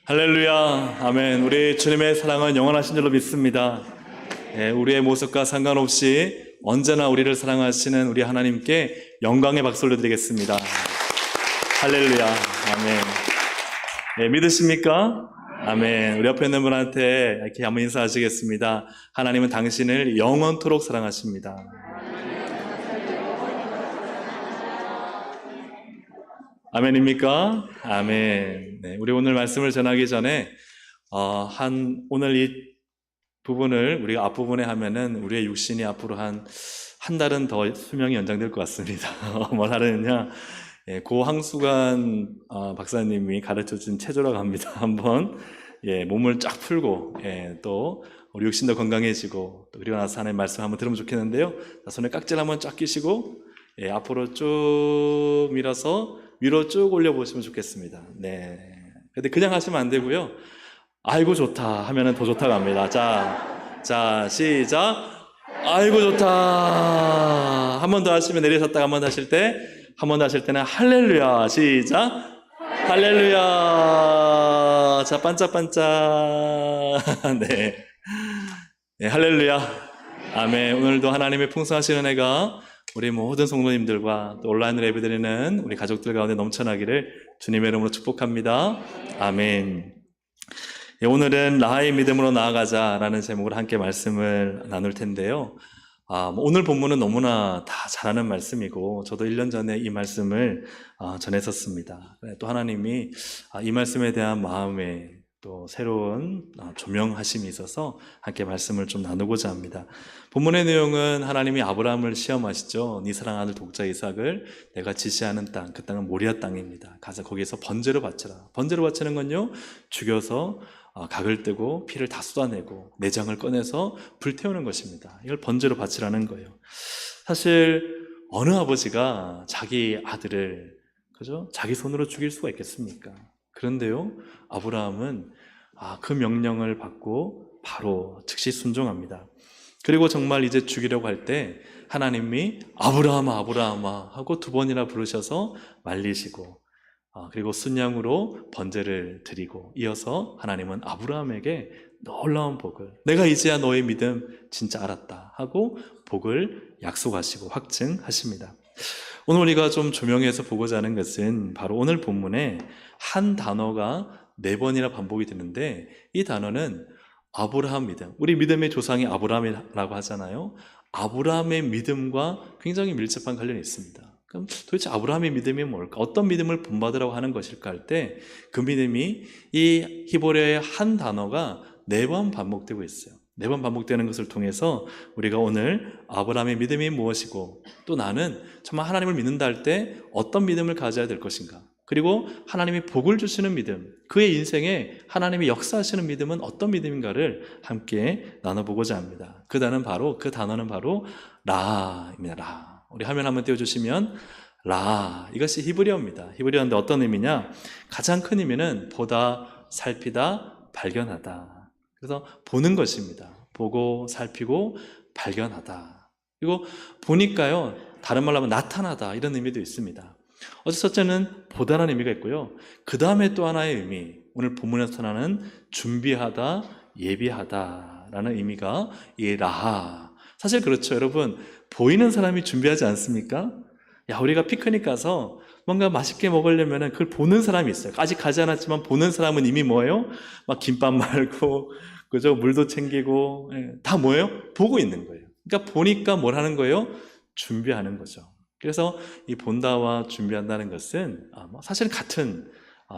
할렐루야, 아멘. 우리 주님의 사랑은 영원하신 줄로 믿습니다. 우리의 모습과 상관없이 언제나 우리를 사랑하시는 우리 하나님께 영광의 박수를 드리겠습니다. 할렐루야, 아멘. 믿으십니까? 아멘. 우리 옆에 있는 분한테 이렇게 한번 인사하시겠습니다. 하나님은 당신을 영원토록 사랑하십니다. 아멘입니까? 아멘. 네, 우리 오늘 말씀을 전하기 전에 오늘 이 부분을 우리가 앞부분에 하면은 우리의 육신이 앞으로 한 달은 더 수명이 연장될 것 같습니다. 뭘 하느냐? 고항수관 박사님이 가르쳐준 체조라고 합니다. 한번 몸을 쫙 풀고 또 우리 육신도 건강해지고 또 그리고 나서 하나님 말씀 한번 들으면 좋겠는데요. 자, 손에 깍지를 한번 쫙 끼시고 앞으로 쭉 밀어서 위로 쭉 올려보시면 좋겠습니다. 네. 근데 그냥 하시면 안 되고요. 아이고 좋다 하면은 더 좋다고 합니다. 자, 시작. 아이고 좋다. 한 번 더 하시면 내리셨다가 한 번 더 하실 때는 할렐루야. 시작. 할렐루야. 자, 반짝반짝. 네. 네, 할렐루야. 아멘. 오늘도 하나님의 풍성하신 은혜가 우리 모든 성도님들과 또 온라인으로 예배드리는 우리 가족들 가운데 넘쳐나기를 주님의 이름으로 축복합니다. 아멘. 오늘은 라하의 믿음으로 나아가자라는 제목으로 함께 말씀을 나눌 텐데요. 오늘 본문은 너무나 다 잘 아는 말씀이고 저도 1년 전에 이 말씀을 전했었습니다. 또 하나님이 이 말씀에 대한 마음에 또 새로운 조명하심이 있어서 함께 말씀을 좀 나누고자 합니다. 본문의 내용은 하나님이 아브라함을 시험하시죠. 네 사랑하는 아들 독자 이삭을 내가 지시하는 땅, 그 땅은 모리아 땅입니다. 가서 거기에서 번제로 바쳐라. 번제로 바치는 건요, 죽여서 각을 떼고 피를 다 쏟아내고 내장을 꺼내서 불태우는 것입니다. 이걸 번제로 바치라는 거예요. 사실 어느 아버지가 자기 아들을 자기 손으로 죽일 수가 있겠습니까? 그런데요, 아브라함은 그 명령을 받고 바로 즉시 순종합니다. 그리고 정말 이제 죽이려고 할 때 하나님이 아브라함아 아브라함아 하고 2번이나 부르셔서 말리시고 그리고 순양으로 번제를 드리고 이어서 하나님은 아브라함에게 놀라운 복을, 내가 이제야 너의 믿음 진짜 알았다 하고 복을 약속하시고 확증하십니다. 오늘 우리가 좀 조명해서 보고자 하는 것은 바로 오늘 본문에 한 단어가 4번이나 반복이 되는데, 이 단어는 아브라함 믿음, 우리 믿음의 조상이 아브라함이라고 하잖아요. 아브라함의 믿음과 굉장히 밀접한 관련이 있습니다. 그럼 도대체 아브라함의 믿음이 뭘까? 어떤 믿음을 본받으라고 하는 것일까 할 때 그 믿음이 이 히브리어의 한 단어가 4번 반복되고 있어요. 4번 반복되는 것을 통해서 우리가 오늘 아브라함의 믿음이 무엇이고 또 나는 정말 하나님을 믿는다 할 때 어떤 믿음을 가져야 될 것인가, 그리고 하나님이 복을 주시는 믿음, 그의 인생에 하나님이 역사하시는 믿음은 어떤 믿음인가를 함께 나눠보고자 합니다. 그 단어는 바로 라입니다. 라. 우리 화면 한번 띄워주시면 라, 이것이 히브리어입니다. 히브리어인데 어떤 의미냐? 가장 큰 의미는 보다, 살피다, 발견하다. 그래서 보는 것입니다. 보고, 살피고, 발견하다. 그리고 보니까요, 다른 말로 하면 나타나다, 이런 의미도 있습니다. 첫째는 보다라는 의미가 있고요. 그 다음에 또 하나의 의미, 오늘 본문에서 나타나는 준비하다, 예비하다라는 의미가 이 라하. 사실 그렇죠, 여러분. 보이는 사람이 준비하지 않습니까? 우리가 피크닉 가서 뭔가 맛있게 먹으려면 그걸 보는 사람이 있어요. 아직 가지 않았지만 보는 사람은 이미 뭐예요? 막 김밥 말고, 그죠? 물도 챙기고, 다 뭐예요? 보고 있는 거예요. 그러니까 보니까 뭘 하는 거예요? 준비하는 거죠. 그래서 이 본다와 준비한다는 것은 사실 같은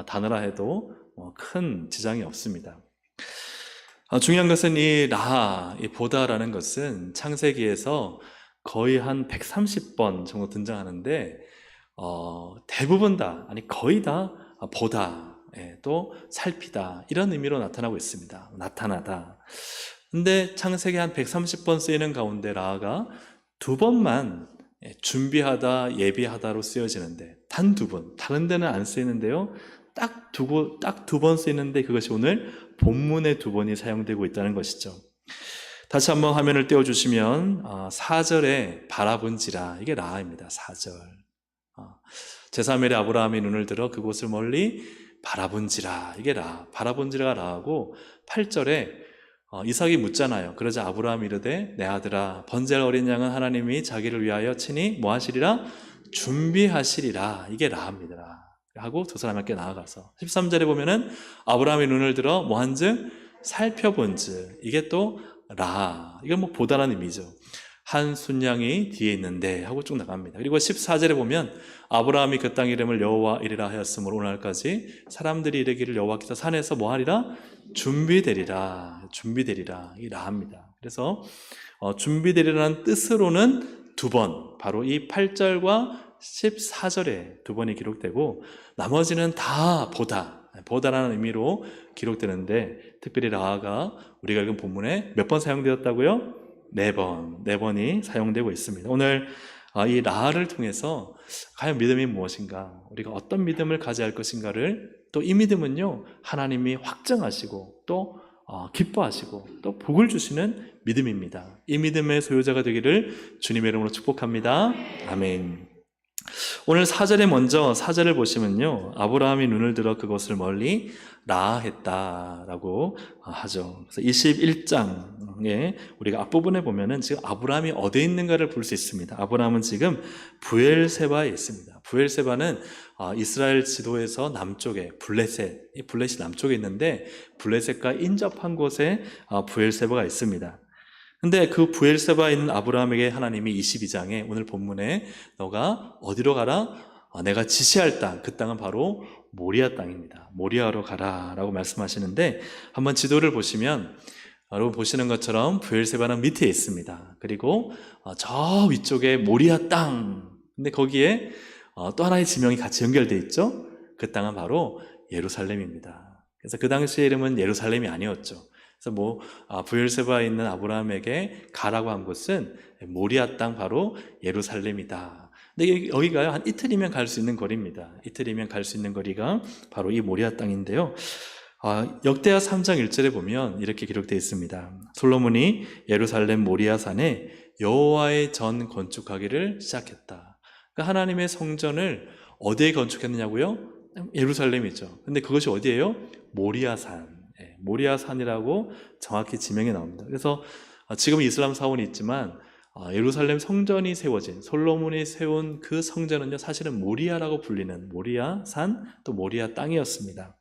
단어라 해도 큰 지장이 없습니다. 중요한 것은 이 보다라는 것은 창세기에서 거의 한 130번 정도 등장하는데 대부분 다, 아니 거의 다 보다, 또 살피다, 이런 의미로 나타나고 있습니다. 나타나다. 근데 창세기 한 130번 쓰이는 가운데 라가 2번만 준비하다, 예비하다로 쓰여지는데 단 2번, 다른 데는 안 쓰이는데요, 딱 2번 쓰이는데 그것이 오늘 본문에 2번이 사용되고 있다는 것이죠. 다시 한번 화면을 띄워주시면 4절에 바라본지라, 이게 라입니다. 4절. 제3일에 아브라함이 눈을 들어 그곳을 멀리 바라본지라. 이게 바라본지라가 라하고 8절에 이삭이 묻잖아요. 그러자 아브라함이 이르되 내 아들아 번제할 어린 양은 하나님이 자기를 위하여 친히 뭐 하시리라? 준비하시리라. 이게 라합니다. 하고 두 사람 함께 나아가서 13절에 보면은 아브라함이 눈을 들어 뭐 한즉 살펴본즉. 이게 또 이건 뭐 보다라는 의미죠. 한 순양이 뒤에 있는데 하고 쭉 나갑니다. 그리고 14절에 보면 아브라함이 그 땅 이름을 여호와 이리라 하였으므로 오늘날까지 사람들이 이르기를 여호와께서 산에서 뭐 하리라? 준비되리라. 이 라합니다. 그래서 준비되리라는 뜻으로는 두 번, 바로 이 8절과 14절에 두 번이 기록되고 나머지는 다 보다라는 의미로 기록되는데 특별히 라하가 우리가 읽은 본문에 몇 번 사용되었다고요? 네 번이 사용되고 있습니다. 오늘 이 라하를 통해서 과연 믿음이 무엇인가, 우리가 어떤 믿음을 가져야 할 것인가를, 또 이 믿음은요 하나님이 확정하시고 또 기뻐하시고 또 복을 주시는 믿음입니다. 이 믿음의 소유자가 되기를 주님의 이름으로 축복합니다. 아멘. 오늘 4절에 먼저 4절을 보시면요 아브라함이 눈을 들어 그것을 멀리 라했다라고 하죠. 그래서 21장에 우리가 앞부분에 보면은 지금 아브라함이 어디에 있는가를 볼 수 있습니다. 아브라함은 지금 부엘세바에 있습니다. 부엘세바는 이스라엘 지도에서 남쪽에 블레셋이 남쪽에 있는데 블레셋과 인접한 곳에 부엘세바가 있습니다. 근데 그 부엘세바에 있는 아브라함에게 하나님이 22장에 오늘 본문에 너가 어디로 가라? 내가 지시할 땅, 그 땅은 바로 모리아 땅입니다. 모리아로 가라 라고 말씀하시는데 한번 지도를 보시면 여러분 보시는 것처럼 부엘세바는 밑에 있습니다. 그리고 저 위쪽에 모리아 땅, 근데 거기에 또 하나의 지명이 같이 연결되어 있죠. 그 땅은 바로 예루살렘입니다. 그래서 그 당시의 이름은 예루살렘이 아니었죠. 그래서 부엘세바에 있는 아브라함에게 가라고 한 곳은 모리아 땅, 바로 예루살렘이다. 근데 여기가요 한 이틀이면 갈 수 있는 거리입니다. 이틀이면 갈 수 있는 거리가 바로 이 모리아 땅인데요. 역대하 3장 1절에 보면 이렇게 기록되어 있습니다. 솔로몬이 예루살렘 모리아 산에 여호와의 전 건축하기를 시작했다. 그러니까 하나님의 성전을 어디에 건축했느냐고요? 예루살렘이죠. 근데 그것이 어디예요? 모리아산. 모리아산이라고 정확히 지명이 나옵니다. 그래서 지금 이슬람 사원이 있지만 예루살렘 성전이 세워진, 솔로몬이 세운 그 성전은요 사실은 모리아라고 불리는 모리아산, 또 모리아 땅이었습니다.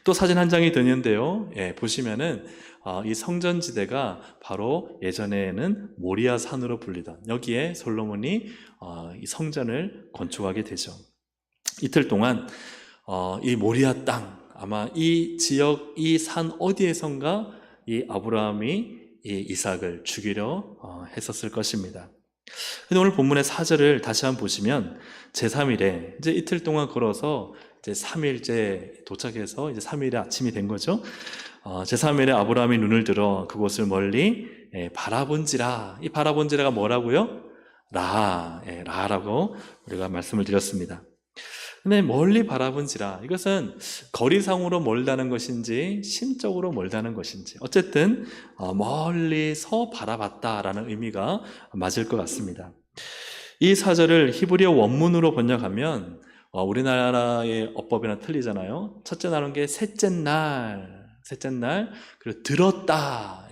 또 사진 한 장이 되는데요, 보시면은 이 성전지대가 바로 예전에는 모리아산으로 불리던, 여기에 솔로몬이 이 성전을 건축하게 되죠. 이틀 동안 이 모리아 땅, 아마 이 지역, 이 산 어디에선가 이 아브라함이 이 이삭을 죽이려 했었을 것입니다. 근데 오늘 본문의 4절을 다시 한번 보시면 제3일에 이제 이틀 동안 걸어서 이제 3일째 도착해서 이제 3일에 아침이 된 거죠. 제3일에 아브라함이 눈을 들어 그곳을 멀리 바라본지라. 이 바라본지라가 뭐라고요? 라라고 우리가 말씀을 드렸습니다. 근데 멀리 바라본지라, 이것은 거리상으로 멀다는 것인지 심적으로 멀다는 것인지 어쨌든 멀리서 바라봤다라는 의미가 맞을 것 같습니다. 이 사절을 히브리어 원문으로 번역하면 우리나라의 어법이나 틀리잖아요. 첫째 날은 게 셋째 날, 그리고 들었다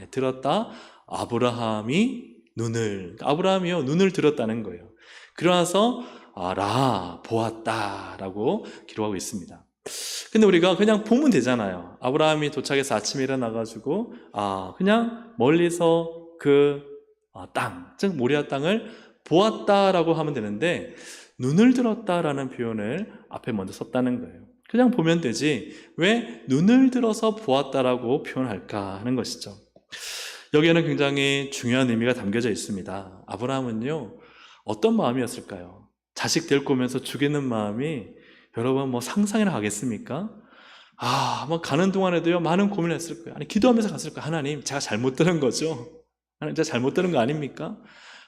아브라함이요 눈을 들었다는 거예요. 그러나서 보았다라고 기록하고 있습니다. 근데 우리가 그냥 보면 되잖아요. 아브라함이 도착해서 아침에 일어나가지고 그냥 멀리서 그 땅, 즉 모리아 땅을 보았다라고 하면 되는데 눈을 들었다라는 표현을 앞에 먼저 썼다는 거예요. 그냥 보면 되지 왜 눈을 들어서 보았다라고 표현할까 하는 것이죠. 여기에는 굉장히 중요한 의미가 담겨져 있습니다. 아브라함은요 어떤 마음이었을까요? 자식 데리고 오면서 죽이는 마음이 여러분 상상이나 가겠습니까? 가는 동안에도요 많은 고민을 했을 거예요. 아니 기도하면서 갔을 거예요. 하나님, 제가 잘못 들은 거죠? 하나님, 제가 잘못 들은 거 아닙니까?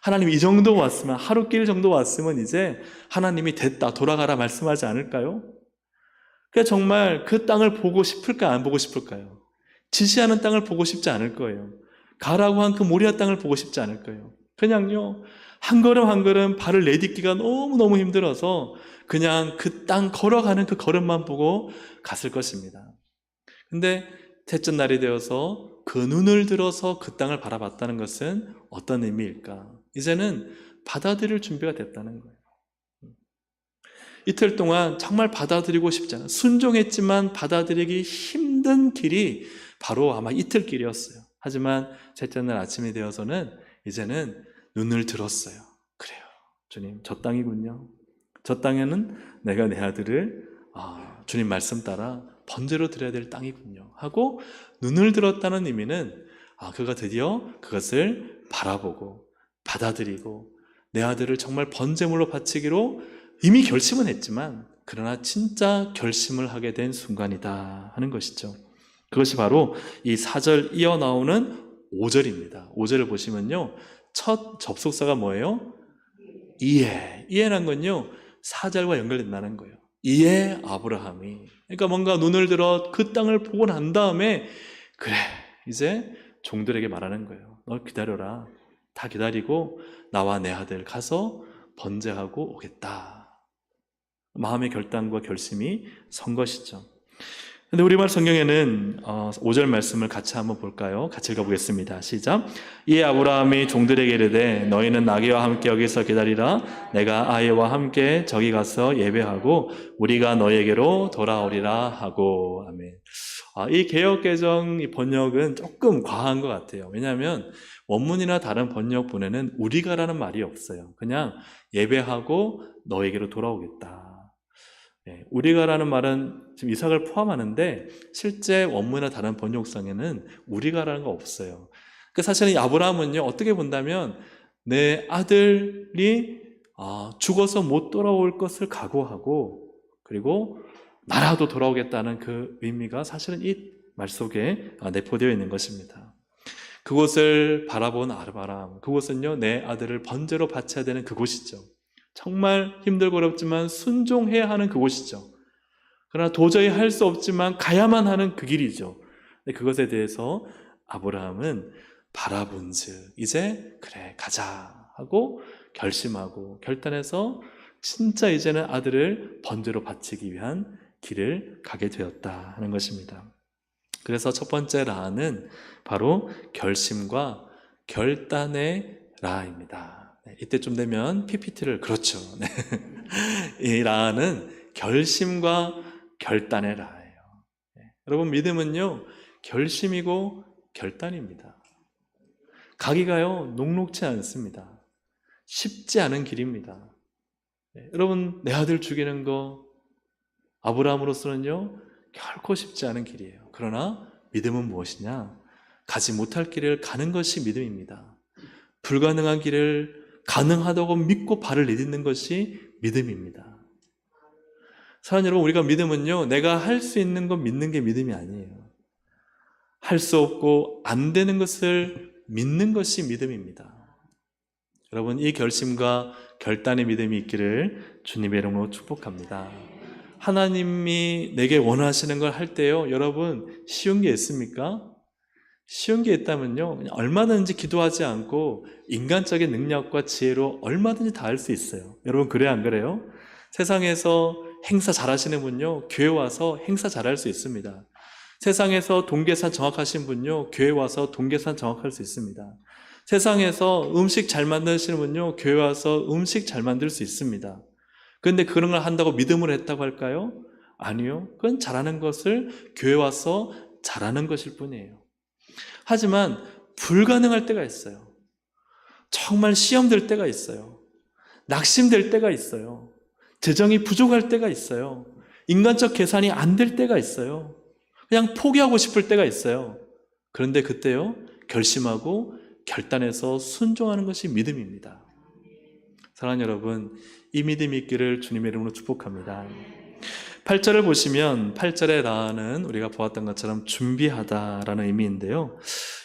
하나님, 이 정도 왔으면, 하루길 정도 왔으면 이제 하나님이 됐다, 돌아가라 말씀하지 않을까요? 그러니까 정말 그 땅을 보고 싶을까, 안 보고 싶을까요? 지시하는 땅을 보고 싶지 않을 거예요. 가라고 한 그 모리아 땅을 보고 싶지 않을 거예요. 그냥요 한 걸음 한 걸음 발을 내딛기가 너무너무 힘들어서 그냥 그 땅 걸어가는 그 걸음만 보고 갔을 것입니다. 근데 셋째 날이 되어서 그 눈을 들어서 그 땅을 바라봤다는 것은 어떤 의미일까? 이제는 받아들일 준비가 됐다는 거예요. 이틀 동안 정말 받아들이고 싶지 않아. 순종했지만 받아들이기 힘든 길이 바로 아마 이틀 길이었어요. 하지만 셋째 날 아침이 되어서는 이제는 눈을 들었어요. 그래요. 주님, 저 땅이군요. 저 땅에는 내가 내 아들을 주님 말씀 따라 번제로 드려야 될 땅이군요 하고 눈을 들었다는 의미는 그가 드디어 그것을 바라보고 받아들이고 내 아들을 정말 번제물로 바치기로 이미 결심은 했지만 그러나 진짜 결심을 하게 된 순간이다 하는 것이죠. 그것이 바로 이 4절 이어나오는 5절입니다. 5절을 보시면요, 첫 접속사가 뭐예요? 이해란 건요 4절과 연결된다는 거예요. 이에 아브라함이, 그러니까 뭔가 눈을 들어 그 땅을 보고 난 다음에 그래, 이제 종들에게 말하는 거예요. 너 기다려라. 다 기다리고 나와 내 아들 가서 번제하고 오겠다. 마음의 결단과 결심이 선 것이죠. 근데 우리말 성경에는 5절 말씀을 같이 한번 볼까요? 같이 읽어보겠습니다. 시작. 이에 아브라함이 종들에게 이르되 너희는 나귀와 함께 여기서 기다리라. 내가 아이와 함께 저기 가서 예배하고 우리가 너희에게로 돌아오리라 하고. 아멘. 이 개역개정 번역은 조금 과한 것 같아요. 왜냐하면 원문이나 다른 번역본에는 우리가라는 말이 없어요. 그냥 예배하고 너희에게로 돌아오겠다. 우리가라는 말은 지금 이삭을 포함하는데 실제 원문이나 다른 번역상에는 우리가라는 거 없어요. 사실은 이 아브라함은요, 어떻게 본다면 내 아들이 죽어서 못 돌아올 것을 각오하고 그리고 나라도 돌아오겠다는 그 의미가 사실은 이 말 속에 내포되어 있는 것입니다. 그곳을 바라본 아브라함, 그곳은요 내 아들을 번제로 바쳐야 되는 그곳이죠. 정말 힘들고 어렵지만 순종해야 하는 그곳이죠. 그러나 도저히 할 수 없지만 가야만 하는 그 길이죠. 그것에 대해서 아브라함은 바라본즉 이제 그래 가자 하고 결심하고 결단해서 진짜 이제는 아들을 번제로 바치기 위한 길을 가게 되었다 하는 것입니다. 그래서 첫 번째 라는 바로 결심과 결단의 라입니다. 이때쯤 되면 PPT를 그렇죠. 이 라는 결심과 결단의 라예요. 여러분 믿음은요 결심이고 결단입니다. 가기가요 녹록지 않습니다. 쉽지 않은 길입니다. 여러분 내 아들 죽이는 거 아브라함으로서는요 결코 쉽지 않은 길이에요. 그러나 믿음은 무엇이냐? 가지 못할 길을 가는 것이 믿음입니다. 불가능한 길을 가능하다고 믿고 발을 내딛는 것이 믿음입니다. 사랑하는 여러분, 우리가 믿음은요 내가 할 수 있는 것 믿는 게 믿음이 아니에요. 할 수 없고 안 되는 것을 믿는 것이 믿음입니다. 여러분 이 결심과 결단의 믿음이 있기를 주님의 이름으로 축복합니다. 하나님이 내게 원하시는 걸 할 때요 여러분 쉬운 게 있습니까? 쉬운 게 있다면요 그냥 얼마든지 기도하지 않고 인간적인 능력과 지혜로 얼마든지 다 할 수 있어요. 여러분 그래요 안 그래요? 세상에서 행사 잘하시는 분요 교회 와서 행사 잘할 수 있습니다. 세상에서 동계산 정확하신 분요 교회 와서 동계산 정확할 수 있습니다. 세상에서 음식 잘 만드시는 분요 교회 와서 음식 잘 만들 수 있습니다. 그런데 그런 걸 한다고 믿음으로 했다고 할까요? 아니요. 그건 잘하는 것을 교회 와서 잘하는 것일 뿐이에요. 하지만 불가능할 때가 있어요. 정말 시험될 때가 있어요. 낙심될 때가 있어요. 재정이 부족할 때가 있어요. 인간적 계산이 안 될 때가 있어요. 그냥 포기하고 싶을 때가 있어요. 그런데 그때요 결심하고 결단해서 순종하는 것이 믿음입니다. 사랑하는 여러분, 이 믿음이 있기를 주님의 이름으로 축복합니다. 8절을 보시면 8절의 라는 우리가 보았던 것처럼 준비하다라는 의미인데요.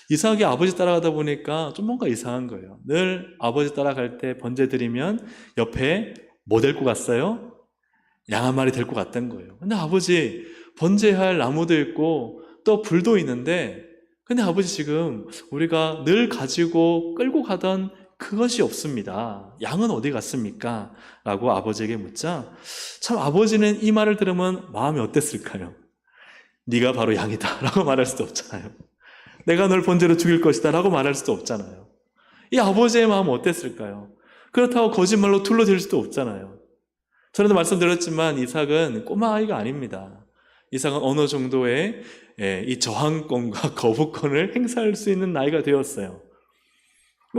이삭이 아버지 따라가다 보니까 좀 뭔가 이상한 거예요. 늘 아버지 따라갈 때 번제 드리면 옆에 뭐 데리고 갔어요? 양 한 마리 데리고 갔던 거예요. 근데 아버지 번제할 나무도 있고 또 불도 있는데 근데 아버지 지금 우리가 늘 가지고 끌고 가던 그것이 없습니다. 양은 어디 갔습니까? 라고 아버지에게 묻자 참 아버지는 이 말을 들으면 마음이 어땠을까요? 네가 바로 양이다 라고 말할 수도 없잖아요. 내가 널 번제로 죽일 것이다 라고 말할 수도 없잖아요. 이 아버지의 마음은 어땠을까요? 그렇다고 거짓말로 둘러댈 수도 없잖아요. 전에도 말씀드렸지만 이삭은 꼬마 아이가 아닙니다. 이삭은 어느 정도의 이 저항권과 거부권을 행사할 수 있는 나이가 되었어요.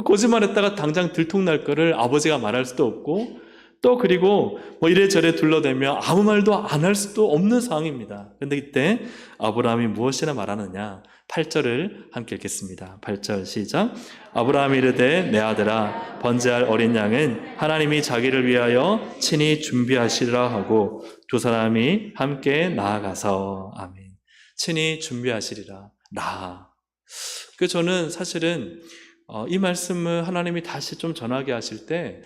거짓말했다가 당장 들통날 거를 아버지가 말할 수도 없고 또 그리고 이래저래 둘러대며 아무 말도 안 할 수도 없는 상황입니다. 그런데 이때 아브라함이 무엇이나 말하느냐 8절을 함께 읽겠습니다. 8절 시작. 아브라함이 이르되 내 아들아 번제할 어린 양은 하나님이 자기를 위하여 친히 준비하시리라 하고 두 사람이 함께 나아가서 아멘. 친히 준비하시리라. 저는 사실은 이 말씀을 하나님이 다시 좀 전하게 하실 때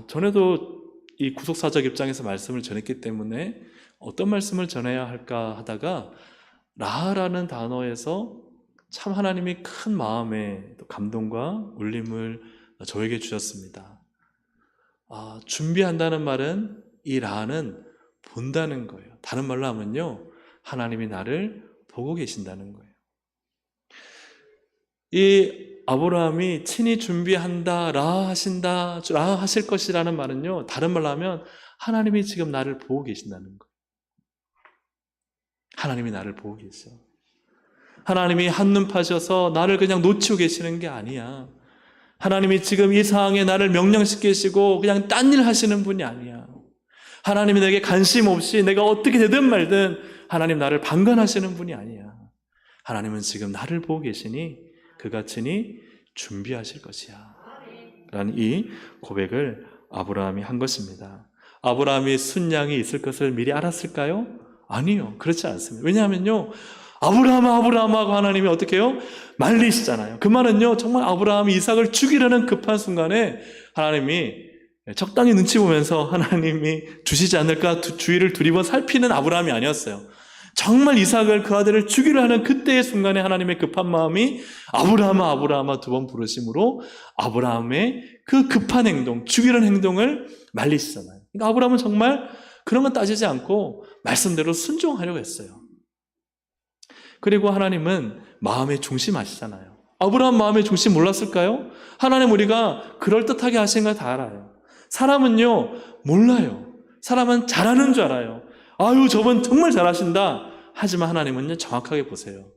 전에도 이 구속사적 입장에서 말씀을 전했기 때문에 어떤 말씀을 전해야 할까 하다가 라라는 단어에서 참 하나님이 큰 마음의 감동과 울림을 저에게 주셨습니다. 준비한다는 말은 이 라는 본다는 거예요. 다른 말로 하면요, 하나님이 나를 보고 계신다는 거예요. 이 아브라함이 친히 준비한다, 라 하신다, 라 하실 것이라는 말은요, 다른 말로 하면 하나님이 지금 나를 보고 계신다는 거예요. 하나님이 나를 보고 계셔. 하나님이 한눈 파셔서 나를 그냥 놓치고 계시는 게 아니야. 하나님이 지금 이 상황에 나를 명령시키시고 그냥 딴 일 하시는 분이 아니야. 하나님이 내게 관심 없이 내가 어떻게 되든 말든 하나님 나를 방관하시는 분이 아니야. 하나님은 지금 나를 보고 계시니 그가 친히 준비하실 것이야 라는 이 고백을 아브라함이 한 것입니다. 아브라함이 순양이 있을 것을 미리 알았을까요? 아니요, 그렇지 않습니다. 왜냐하면요, 아브라함아 하고 하나님이 어떻게 해요? 말리시잖아요. 그 말은요, 정말 아브라함이 이삭을 죽이려는 급한 순간에 하나님이 적당히 눈치 보면서 하나님이 주시지 않을까 주위를 두리번 살피는 아브라함이 아니었어요. 정말 이삭을 그 아들을 죽이려 하는 그때의 순간에 하나님의 급한 마음이 아브라함아 두 번 부르심으로 아브라함의 그 급한 행동, 죽이려는 행동을 말리시잖아요. 그러니까 아브라함은 정말 그런 건 따지지 않고 말씀대로 순종하려고 했어요. 그리고 하나님은 마음의 중심 아시잖아요. 아브라함 마음의 중심 몰랐을까요? 하나님 우리가 그럴듯하게 하신 거 다 알아요. 사람은요, 몰라요. 사람은 잘하는 줄 알아요. 아유, 저분 정말 잘하신다. 하지만 하나님은요, 정확하게 보세요.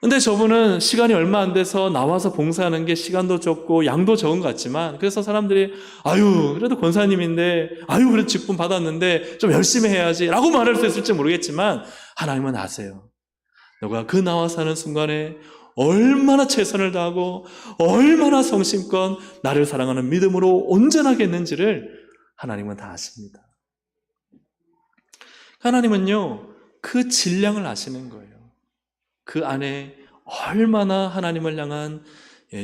근데 저분은 시간이 얼마 안 돼서 나와서 봉사하는 게 시간도 적고 양도 적은 것 같지만, 그래서 사람들이 아유, 그래도 권사님인데, 아유, 그래도 직분 받았는데 좀 열심히 해야지 라고 말할 수 있을지 모르겠지만 하나님은 아세요. 너가 그 나와서 하는 순간에 얼마나 최선을 다하고 얼마나 성심껏 나를 사랑하는 믿음으로 온전하게 했는지를 하나님은 다 아십니다. 하나님은요, 그 질량을 아시는 거예요. 그 안에 얼마나 하나님을 향한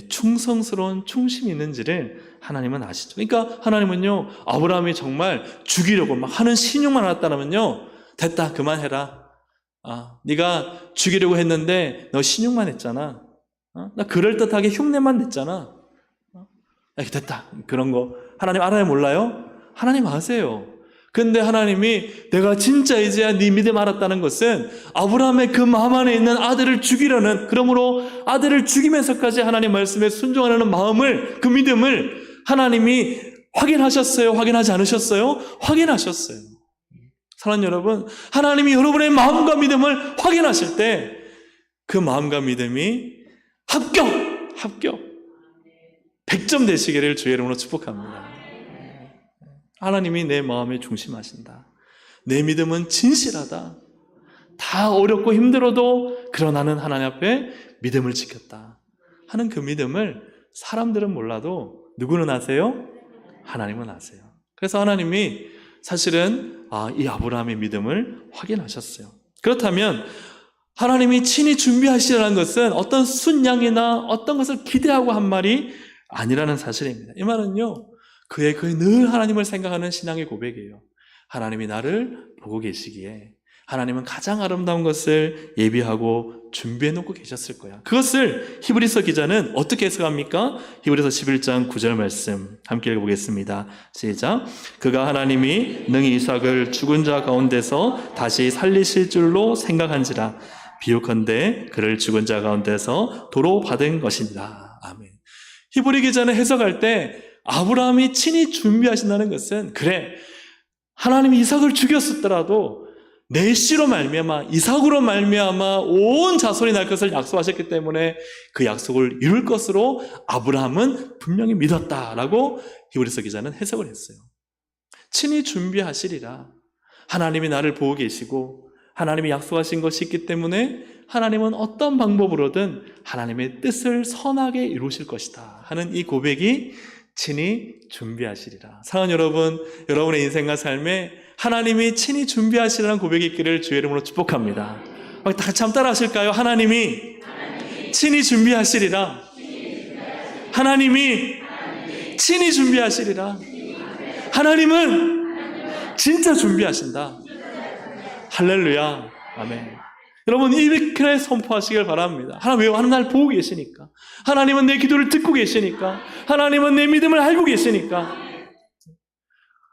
충성스러운 충심이 있는지를 하나님은 아시죠. 그러니까 하나님은요, 아브라함이 정말 죽이려고 막 하는 신용만 알았다면요, 됐다, 그만해라. 네가 죽이려고 했는데 너 신용만 했잖아. 나 그럴듯하게 흉내만 냈잖아. 됐다, 그런 거 하나님 알아요, 몰라요? 하나님 아세요. 근데 하나님이 내가 진짜 이제야 네 믿음 알았다는 것은 아브라함의 그 마음 안에 있는 아들을 죽이려는, 그러므로 아들을 죽이면서까지 하나님 말씀에 순종하려는 마음을, 그 믿음을 하나님이 확인하셨어요? 확인하지 않으셨어요? 확인하셨어요. 사랑하는 여러분, 하나님이 여러분의 마음과 믿음을 확인하실 때 그 마음과 믿음이 합격 100점 되시기를 주의 이름으로 축복합니다. 하나님이 내 마음에 중심하신다. 내 믿음은 진실하다. 다 어렵고 힘들어도 그러나 나는 하나님 앞에 믿음을 지켰다 하는 그 믿음을 사람들은 몰라도 누구는 아세요? 하나님은 아세요. 그래서 하나님이 사실은 이 아브라함의 믿음을 확인하셨어요. 그렇다면 하나님이 친히 준비하시라는 것은 어떤 순양이나 어떤 것을 기대하고 한 말이 아니라는 사실입니다. 이 말은요, 그의 늘 하나님을 생각하는 신앙의 고백이에요. 하나님이 나를 보고 계시기에 하나님은 가장 아름다운 것을 예비하고 준비해 놓고 계셨을 거야. 그것을 히브리서 기자는 어떻게 해석합니까? 히브리서 11장 9절 말씀 함께 읽어보겠습니다. 시작. 그가 하나님이 능히 이삭을 죽은 자 가운데서 다시 살리실 줄로 생각한지라. 비유컨대 그를 죽은 자 가운데서 도로 받은 것이니라. 아멘. 히브리 기자는 해석할 때 아브라함이 친히 준비하신다는 것은, 그래, 하나님이 이삭을 죽였었더라도 내 씨로 말미암아, 이삭으로 말미암아 온 자손이 날 것을 약속하셨기 때문에 그 약속을 이룰 것으로 아브라함은 분명히 믿었다라고 히브리서 기자는 해석을 했어요. 친히 준비하시리라. 하나님이 나를 보고 계시고 하나님이 약속하신 것이 있기 때문에 하나님은 어떤 방법으로든 하나님의 뜻을 선하게 이루실 것이다 하는 이 고백이 친히 준비하시리라. 사랑하는 여러분, 여러분의 인생과 삶에 하나님이 친히 준비하시라는 고백이 있기를 주의 이름으로 축복합니다. 다 같이 한번 따라 하실까요? 하나님이 친히 준비하시리라. 하나님이 친히 준비하시리라. 하나님은 진짜 준비하신다. 할렐루야. 아멘. 여러분, 이렇게 선포하시길 바랍니다. 하나님, 왜요? 하나님 날 보고 계시니까. 하나님은 내 기도를 듣고 계시니까. 하나님은 내 믿음을 알고 계시니까.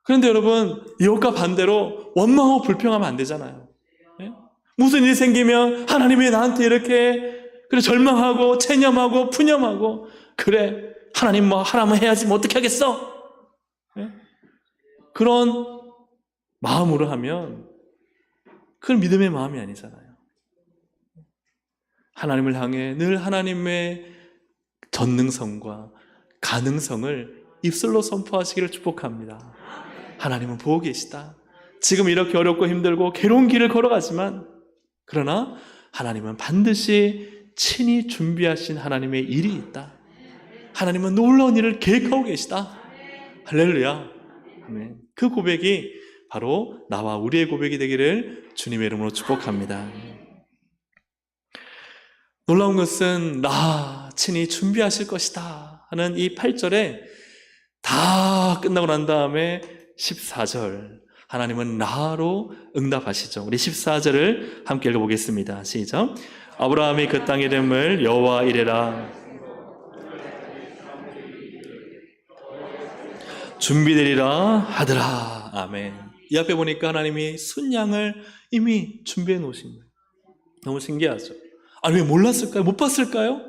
그런데 여러분, 이것과 반대로 원망하고 불평하면 안 되잖아요. 네? 무슨 일이 생기면 하나님이 왜 나한테 이렇게, 그래, 절망하고 체념하고 푸념하고, 그래, 하나님 뭐 하라면 해야지 뭐 어떻게 하겠어? 네? 그런 마음으로 하면 그건 믿음의 마음이 아니잖아요. 하나님을 향해 늘 하나님의 전능성과 가능성을 입술로 선포하시기를 축복합니다. 하나님은 보고 계시다. 지금 이렇게 어렵고 힘들고 괴로운 길을 걸어가지만, 그러나 하나님은 반드시 친히 준비하신 하나님의 일이 있다. 하나님은 놀라운 일을 계획하고 계시다. 할렐루야. 아멘. 그 고백이 바로 나와 우리의 고백이 되기를 주님의 이름으로 축복합니다. 놀라운 것은 나 친히 준비하실 것이다 하는 이 8절에 다 끝나고 난 다음에 14절, 하나님은 나로 응답하시죠. 우리 14절을 함께 읽어보겠습니다. 시작. 아브라함이 그 땅 이름을 여호와 이레라 준비되리라 하더라. 아멘. 이 앞에 보니까 하나님이 순양을 이미 준비해 놓으신 거예요. 너무 신기하죠. 아니, 왜 몰랐을까요? 못 봤을까요?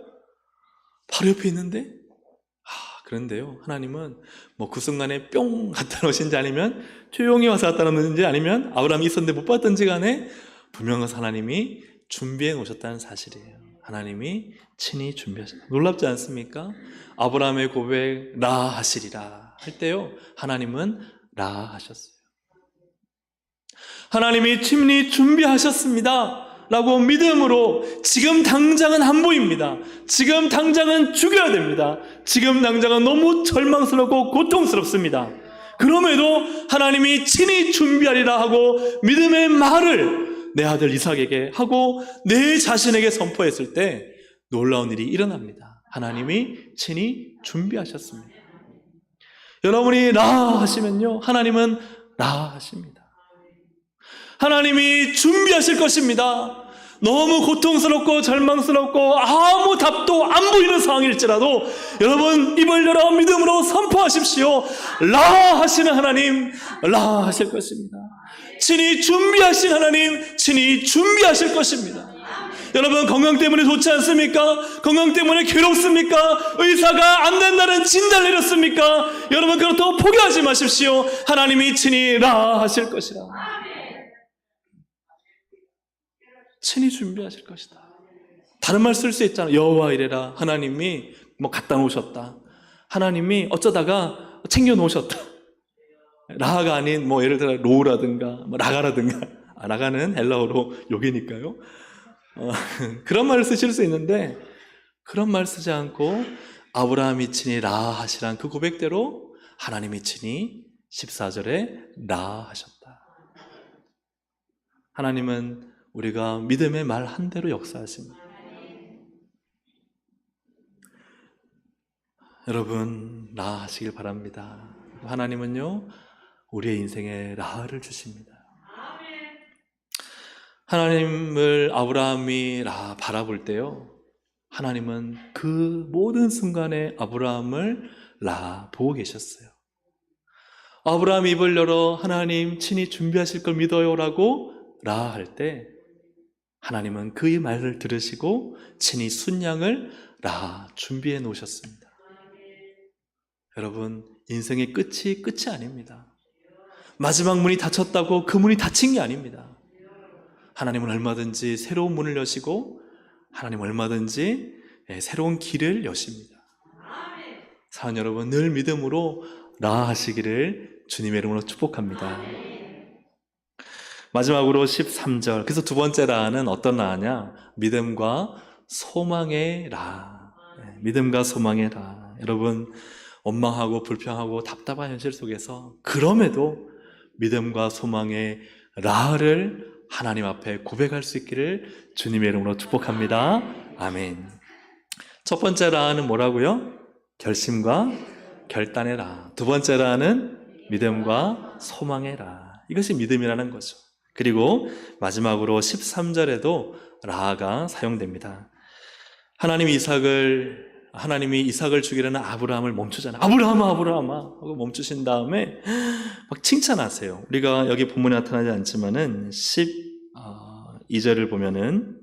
바로 옆에 있는데? 그런데요, 하나님은 뭐 그 순간에 뿅 갖다 놓으신지 아니면 조용히 와서 갖다 놓는지 아니면 아브라함이 있었는데 못 봤던지 간에 분명한 하나님이 준비해 놓으셨다는 사실이에요. 하나님이 친히 준비하셨다. 놀랍지 않습니까? 아브라함의 고백 라 하시리라 할 때요, 하나님은 라 하셨어요. 하나님이 친히 준비하셨습니다 라고 믿음으로, 지금 당장은 안 보입니다. 지금 당장은 죽여야 됩니다. 지금 당장은 너무 절망스럽고 고통스럽습니다. 그럼에도 하나님이 친히 준비하리라 하고 믿음의 말을 내 아들 이삭에게 하고 내 자신에게 선포했을 때 놀라운 일이 일어납니다. 하나님이 친히 준비하셨습니다. 여러분이 라 하시면요, 하나님은 라 하십니다. 하나님이 준비하실 것입니다. 너무 고통스럽고 절망스럽고 아무 답도 안 보이는 상황일지라도 여러분, 입을 열어 믿음으로 선포하십시오. 라 하시는 하나님, 라 하실 것입니다. 친히 준비하신 하나님, 친히 준비하실 것입니다. 여러분, 건강 때문에 좋지 않습니까? 건강 때문에 괴롭습니까? 의사가 안 된다는 진단을 내렸습니까? 여러분, 그렇다고 포기하지 마십시오. 하나님이 친히 라 하실 것이라. 친히 준비하실 것이다. 다른 말 쓸 수 있잖아요. 여호와 이레라. 하나님이 뭐 갖다 놓으셨다. 하나님이 어쩌다가 챙겨 놓으셨다. 라가 아닌 뭐 예를 들어 로우라든가 뭐 라가라든가. 라가는 헬라어로 욕이니까요. 그런 말을 쓰실 수 있는데 그런 말 쓰지 않고 아브라함이 친히 라 하시란 그 고백대로 하나님이 친히 14절에 라 하셨다. 하나님은 우리가 믿음의 말 한 대로 역사하십니다. 여러분, 라 하시길 바랍니다. 하나님은요, 우리의 인생에 라를 주십니다. 하나님을 아브라함이 바라볼 때요, 하나님은 그 모든 순간에 아브라함을 보고 계셨어요. 아브라함이 입을 열어 하나님 친히 준비하실 걸 믿어요 라고 할 때 하나님은 그의 말을 들으시고 친히 순양을 준비해 놓으셨습니다. 여러분, 인생의 끝이 아닙니다. 마지막 문이 닫혔다고 그 문이 닫힌 게 아닙니다. 하나님은 얼마든지 새로운 문을 여시고 하나님은 얼마든지 새로운 길을 여십니다. 사랑하는 여러분, 늘 믿음으로 나아가시기를 주님의 이름으로 축복합니다. 마지막으로 13절, 그래서 두 번째 라는 어떤 라냐? 믿음과 소망의 라. 믿음과 소망의 라. 여러분, 원망하고 불평하고 답답한 현실 속에서 그럼에도 믿음과 소망의 라를 하나님 앞에 고백할 수 있기를 주님의 이름으로 축복합니다. 아멘. 첫 번째 라는 뭐라고요? 결심과 결단의 라. 두 번째 라는 믿음과 소망의 라. 이것이 믿음이라는 거죠. 그리고 마지막으로 13절에도 라가 사용됩니다. 하나님이 이삭을 주기라는 아브라함을 멈추잖아요. 아브라함아 하고 멈추신 다음에 막 칭찬하세요. 우리가 여기 본문에 나타나지 않지만은 12절을 보면은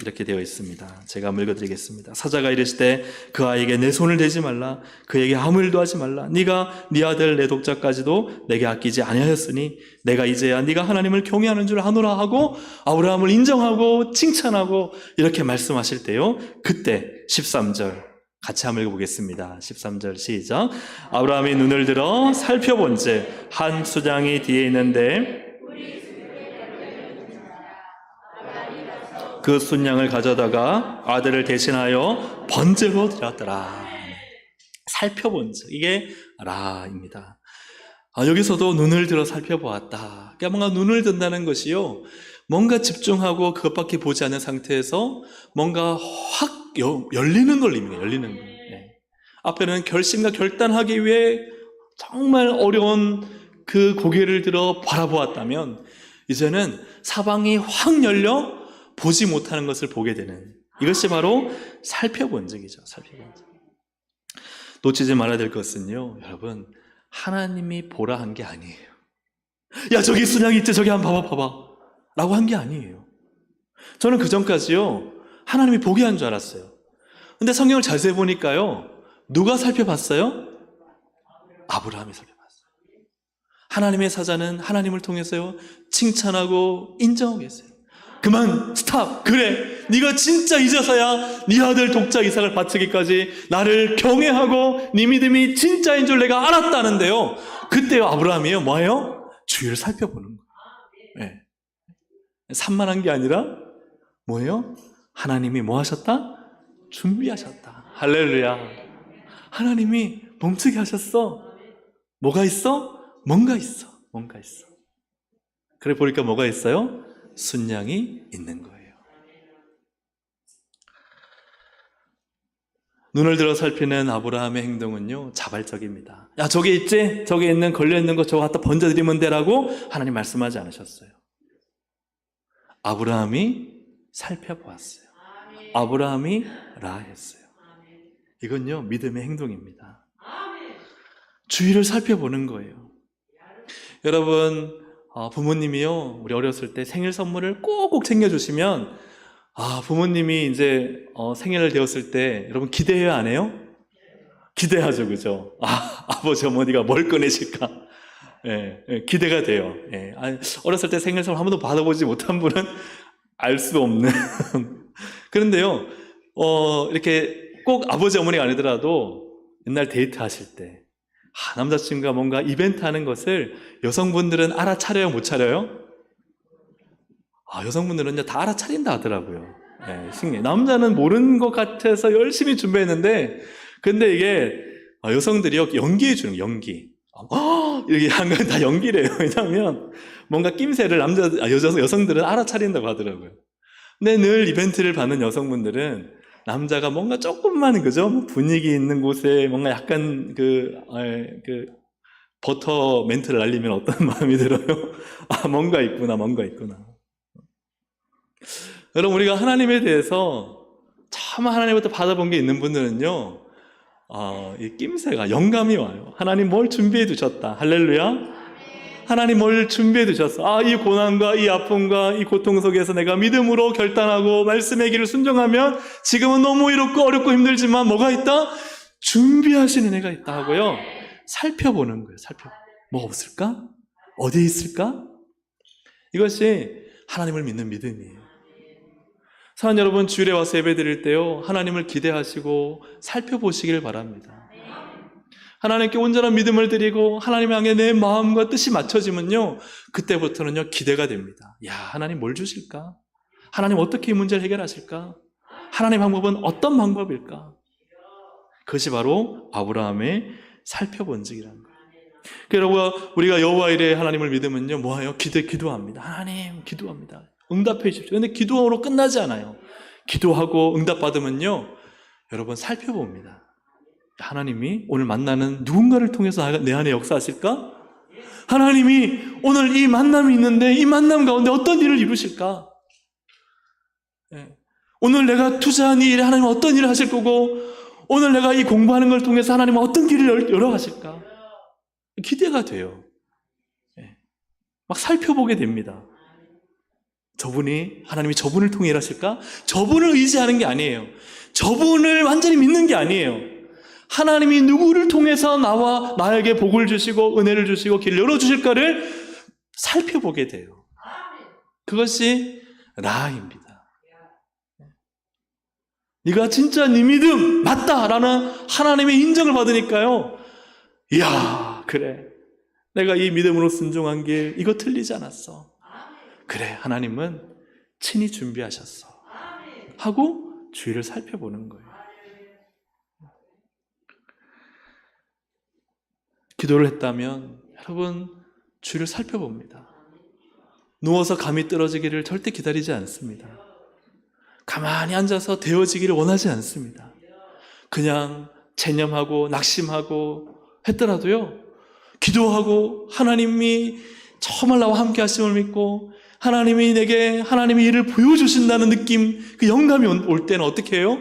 이렇게 되어 있습니다. 제가 한번 읽어드리겠습니다. 사자가 이르시되 그 아이에게 내 손을 대지 말라, 그에게 아무 일도 하지 말라. 네가 네 아들 내 독자까지도 내게 아끼지 아니하였으니 내가 이제야 네가 하나님을 경외하는 줄 아노라 하고 아브라함을 인정하고 칭찬하고 이렇게 말씀하실 때요, 그때 13절 같이 한번 읽어보겠습니다. 13절 시작. 아브라함이 눈을 들어 살펴본즉 한 수장이 뒤에 있는데 그 순양을 가져다가 아들을 대신하여 번제로 드렸더라. 살펴본즉, 이게 라입니다. 여기서도 눈을 들어 살펴보았다. 그러니까 뭔가 눈을 든다는 것이요, 뭔가 집중하고 그것밖에 보지 않는 상태에서 뭔가 확 열리는 걸 의미해요. 열리는 거. 앞에는 결심과 결단하기 위해 정말 어려운 그 고개를 들어 바라보았다면 이제는 사방이 확 열려 보지 못하는 것을 보게 되는, 이것이 바로 살펴본 적이죠. 살펴본 적. 놓치지 말아야 될 것은요, 여러분, 하나님이 보라 한 게 아니에요. 야, 저기 순양이 있지, 저기 한번 봐봐 라고 한 게 아니에요. 저는 그전까지요, 하나님이 보게 한 줄 알았어요. 근데 성경을 자세히 보니까요, 누가 살펴봤어요? 아브라함이 살펴봤어요. 하나님의 사자는 하나님을 통해서요, 칭찬하고 인정하고 계세요. 그만, 스탑. 그래, 네가 진짜 잊어서야 네 아들 독자 이삭을 바치기까지 나를 경외하고 네 믿음이 진짜인 줄 내가 알았다는데요, 그때요 아브라함이요 뭐예요? 주위를 살펴보는 거예요. 산만한 게 아니라 뭐예요? 하나님이 뭐 하셨다? 준비하셨다. 할렐루야. 하나님이 멈추게 하셨어. 뭐가 있어? 뭔가 있어. 그래 보니까 뭐가 있어요? 순양이 있는 거예요. 눈을 들어 살피는 아브라함의 행동은요, 자발적입니다. 야, 저기 있지? 저기 있는 걸려있는 거 저거 갖다 번져드리면 되라고 하나님 말씀하지 않으셨어요. 아브라함이 살펴보았어요. 아브라함이 라했어요. 이건요, 믿음의 행동입니다. 주위를 살펴보는 거예요. 여러분, 부모님이요, 우리 어렸을 때 생일 선물을 꼭꼭 챙겨주시면, 부모님이 이제 생일을 되었을 때 여러분 기대해야 안 해요? 기대하죠, 그죠? 아버지 어머니가 뭘 꺼내실까? 기대가 돼요. 어렸을 때 생일 선물 한 번도 받아보지 못한 분은 알 수 없는. 그런데요, 이렇게 꼭 아버지 어머니가 아니더라도 옛날 데이트 하실 때 남자친구가 뭔가 이벤트 하는 것을 여성분들은 알아차려요, 못 차려요? 여성분들은 다 알아차린다 하더라고요. 신기해. 남자는 모르는 것 같아서 열심히 준비했는데, 근데 이게 여성들이 연기해 주는 거예요, 연기. 이렇게 한 건 다 연기래요. 왜냐하면 뭔가 낌새를 여성들은 알아차린다고 하더라고요. 근데 늘 이벤트를 받는 여성분들은 남자가 뭔가 조금만, 그죠? 분위기 있는 곳에 뭔가 약간 버터 멘트를 날리면 어떤 마음이 들어요? 뭔가 있구나. 여러분, 우리가 하나님에 대해서 참 하나님부터 받아본 게 있는 분들은요, 이 낌새가 영감이 와요. 하나님 뭘 준비해 두셨다. 할렐루야. 하나님 뭘 준비해 두셨어. 이 고난과 이 아픔과 이 고통 속에서 내가 믿음으로 결단하고 말씀의 길을 순종하면 지금은 너무 이렇고 어렵고 힘들지만 뭐가 있다? 준비하시는 애가 있다 하고요. 살펴보는 거예요. 뭐가 없을까? 어디에 있을까? 이것이 하나님을 믿는 믿음이에요. 사랑하는 여러분, 주일에 와서 예배 드릴 때요, 하나님을 기대하시고 살펴보시길 바랍니다. 하나님께 온전한 믿음을 드리고 하나님 향해 내 마음과 뜻이 맞춰지면요, 그때부터는요 기대가 됩니다. 야, 하나님 뭘 주실까? 하나님 어떻게 이 문제를 해결하실까? 하나님 방법은 어떤 방법일까? 그것이 바로 아브라함의 살펴본 적이라는 거예요. 여러분, 우리가 여호와 이레 하나님을 믿으면요 뭐해요? 기도합니다. 하나님 기도합니다. 응답해 주십시오. 그런데 기도로 끝나지 않아요. 기도하고 응답받으면요, 여러분 살펴봅니다. 하나님이 오늘 만나는 누군가를 통해서 내 안에 역사하실까? 하나님이 오늘 이 만남이 있는데 이 만남 가운데 어떤 일을 이루실까? 오늘 내가 투자한 이 일에 하나님 어떤 일을 하실 거고, 오늘 내가 이 공부하는 걸 통해서 하나님 어떤 길을 열어가실까? 기대가 돼요. 막 살펴보게 됩니다. 하나님이 저분을 통해 일하실까? 저분을 의지하는 게 아니에요. 저분을 완전히 믿는 게 아니에요. 하나님이 누구를 통해서 나에게 복을 주시고 은혜를 주시고 길을 열어주실까를 살펴보게 돼요. 그것이 라입니다. 네가 진짜 네 믿음 맞다라는 하나님의 인정을 받으니까요, 이야, 그래, 내가 이 믿음으로 순종한 길 이거 틀리지 않았어. 그래, 하나님은 친히 준비하셨어 하고 주위를 살펴보는 거예요. 기도를 했다면 여러분 주위를 살펴봅니다. 누워서 감이 떨어지기를 절대 기다리지 않습니다. 가만히 앉아서 되어지기를 원하지 않습니다. 그냥 체념하고 낙심하고 했더라도요, 기도하고 하나님이 정말 나와 함께 하심을 믿고 하나님이 내게 하나님의 일을 보여주신다는 느낌, 그 영감이 올 때는 어떻게 해요?